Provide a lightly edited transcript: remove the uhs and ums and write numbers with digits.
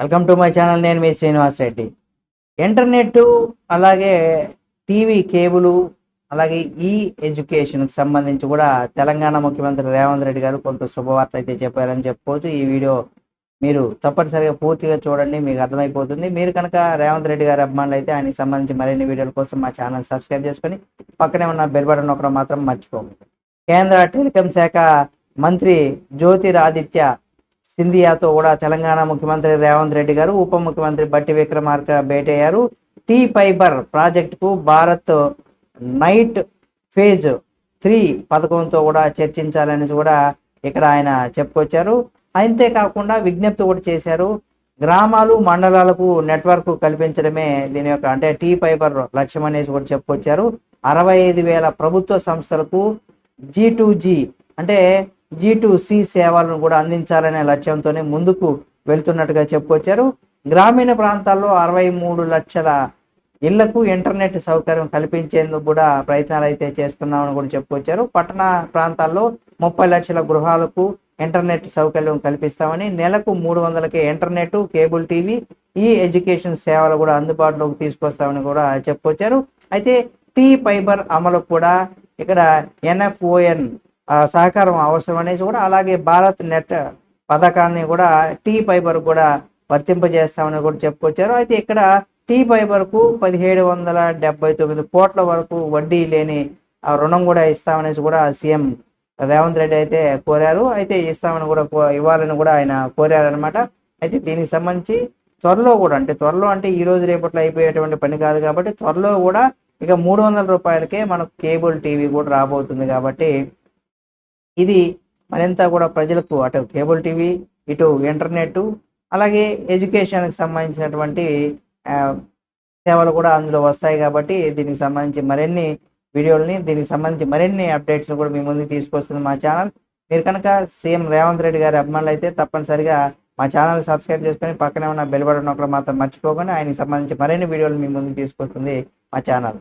Welcome to my channel. నేను మీ Srinivas Reddy. Internet అలాగే TV cable అలాగే ఈ ఎడ్యుకేషన్కి సంబంధించి కూడా తెలంగాణ ముఖ్యమంత్రి రేవంత్ రెడ్డి గారు కొంత శుభవార్త అయితే చెప్పారని చెప్పుకోవచ్చు. ఈ వీడియో మీరు తప్పనిసరిగా పూర్తిగా చూడండి, మీకు అర్థమైపోతుంది. మీరు కనుక రేవంత్ రెడ్డి గారి అభిమానులు అయితే ఆయనకి సంబంధించి మరిన్ని వీడియోల కోసం మా ఛానల్ సబ్స్క్రైబ్ చేసుకొని పక్కనే ఉన్న బెల్ బటన్ నొక్కడం మాత్రం మర్చిపోకండి. కేంద్ర టెలికాం శాఖ మంత్రి జ్యోతిరాదిత్య సింధియాతో కూడా తెలంగాణ ముఖ్యమంత్రి రేవంత్ రెడ్డి గారు ఉప ముఖ్యమంత్రి బట్టి విక్రమార్క భేటీ అయ్యారు. టీ ఫైబర్ ప్రాజెక్టుకు భారత్ నైట్ ఫేజ్ 3 పథకంతో కూడా చర్చించాలని కూడా ఇక్కడ ఆయన చెప్పుకొచ్చారు. అంతేకాకుండా విజ్ఞప్తి కూడా చేశారు. గ్రామాలు మండలాలకు నెట్వర్క్ కల్పించడమే దీని యొక్క అంటే టీ ఫైబర్ లక్ష్యం అనేసి కూడా చెప్పుకొచ్చారు. 65,000 ప్రభుత్వ సంస్థలకు G2G అంటే G2C సేవలను కూడా అందించాలనే లక్ష్యంతోనే ముందుకు వెళ్తున్నట్టుగా చెప్పుకొచ్చారు. గ్రామీణ ప్రాంతాల్లో 63 లక్షల ఇళ్లకు ఇంటర్నెట్ సౌకర్యం కల్పించేందుకు కూడా ప్రయత్నాలు అయితే చేస్తున్నామని కూడా చెప్పుకొచ్చారు. పట్టణ ప్రాంతాల్లో 30 లక్షల గృహాలకు ఇంటర్నెట్ సౌకర్యం కల్పిస్తామని, నెలకు 300కే ఇంటర్నెట్, కేబుల్ టీవీ, ఈ ఎడ్యుకేషన్ సేవలు కూడా అందుబాటులోకి తీసుకొస్తామని కూడా చెప్పుకొచ్చారు. అయితే టీ ఫైబర్ అమలు కూడా ఇక్కడ NFON సహకారం అవసరం అనేసి కూడా, అలాగే భారత్ నెట్ పథకాన్ని కూడా టీ ఫైబర్ కూడా వర్తింపజేస్తామని కూడా చెప్పుకొచ్చారు. అయితే ఇక్కడ టీ ఫైబర్కు 1779 కోట్ల వరకు వడ్డీ లేని రుణం కూడా ఇస్తామనేసి కూడా సీఎం రేవంత్ రెడ్డి అయితే కోరారు. అయితే ఇస్తామని కూడా ఇవ్వాలని కూడా ఆయన కోరారనమాట. అయితే దీనికి సంబంధించి త్వరలో కూడా త్వరలో అంటే ఈ రోజు రేపట్లో అయిపోయేటువంటి పని కాదు కాబట్టి త్వరలో కూడా ఇక 300 రూపాయలకే మనకు కేబుల్ టీవీ కూడా రాబోతుంది. కాబట్టి ఇది మరింత కూడా ప్రజలకు అటు కేబుల్ టీవీ, ఇటు ఇంటర్నెట్, అలాగే ఎడ్యుకేషన్కి సంబంధించినటువంటి సేవలు కూడా అందులో వస్తాయి. కాబట్టి దీనికి సంబంధించి మరిన్ని వీడియోలని, దీనికి సంబంధించి మరిన్ని అప్డేట్స్ని కూడా మీ ముందుకు తీసుకొస్తుంది మా ఛానల్. మీరు కనుక సీఎం రేవంత్ రెడ్డి గారి అభిమానులు అయితే తప్పనిసరిగా మా ఛానల్ సబ్స్క్రైబ్ చేసుకొని పక్కనే ఉన్న బెల్ బటన్ నొక్కడం మాత్రం మర్చిపోకండి. ఆయనకి సంబంధించి మరిన్ని వీడియోలు మీ ముందుకు తీసుకొస్తుంది మా ఛానల్.